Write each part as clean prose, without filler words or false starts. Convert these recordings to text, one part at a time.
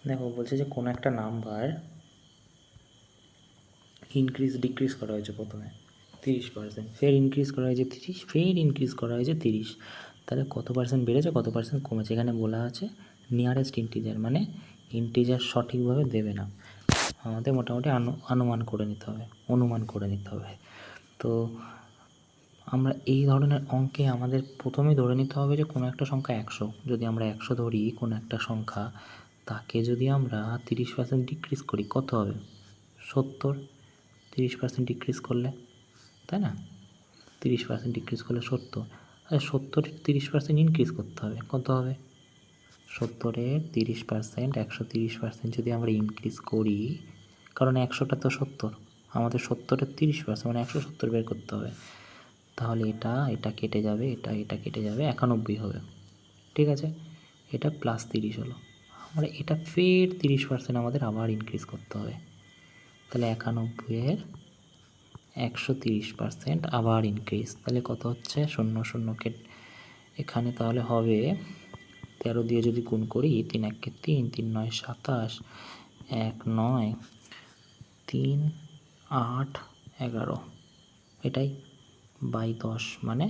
দেখো বলছে যে কোনো একটা নাম্বার ইনক্রিজ ডিক্রিজ করা হয়েছে প্রথমে 30%, ফের ইনক্রিজ করা হয়েছে 30, ফের ইনক্রিজ করা হয়েছে 30। তাহলে কত পার্সেন্ট বেড়েছে, কত পার্সেন্ট কমেছে? এখানে বলা আছে নিয়ারেস্ট ইন্টিজার, মানে ইন্টিজার সঠিকভাবে দেবে না, আমাদের মোটামুটি অনুমান করে নিতে হবে। তো আমরা এই ধরনের অঙ্কে আমাদের প্রথমেই ধরে নিতে হবে যে কোনো একটা সংখ্যা 100, যদি আমরা 100 ধরি কোনো একটা সংখ্যা, তাকে যদি আমরা 30% ডিক্রিজ করি কত হবে? 70। 30% ডিক্রিজ করলে, তাই না? 30% ডিক্রিজ করলে 70, আর 70-এর 30% ইনক্রিজ করতে হবে, কত হবে? 70-এর 30%, 130% যদি আমরা ইনক্রিজ করি, কারণ 100টা তো 70, আমাদের 70-এর 30% মানে 170 বের করতে হবে। তাহলে এটা কেটে যাবে, এটা কেটে যাবে, 91 হবে, ঠিক আছে? এটা +30 হলো। আমরা এটা ফের 30% আমাদের আবার ইনক্রিজ করতে হবে। তাহলে 91-এর 130% আবার ইনক্রিজ, তাহলে কত হচ্ছে? 0 0 এখানে তাহলে হবে 13 দিয়ে যদি গুণ করি, 3 1 3, 3 9 27, 1 9, 3 8 11, এটাই বাই 10 মানে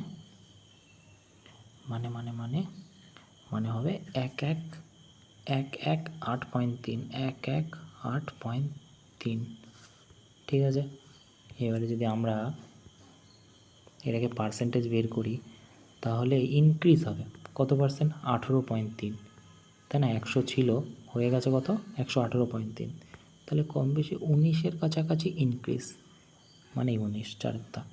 হবে 8.3, 8.3, ঠিক আছে? এবারে যদি আমরা এটাকে পার্সেন্টেজ বের করি, তাহলে ইনক্রিজ হবে কত পার্সেন্ট? 18.3, তাই না? 100 ছিল, হয়ে গেছে কত? 118.3, তাহলে কম বেশি 19-এর কাছাকাছি ইনক্রিজ, মানে 19, 4 দাগ।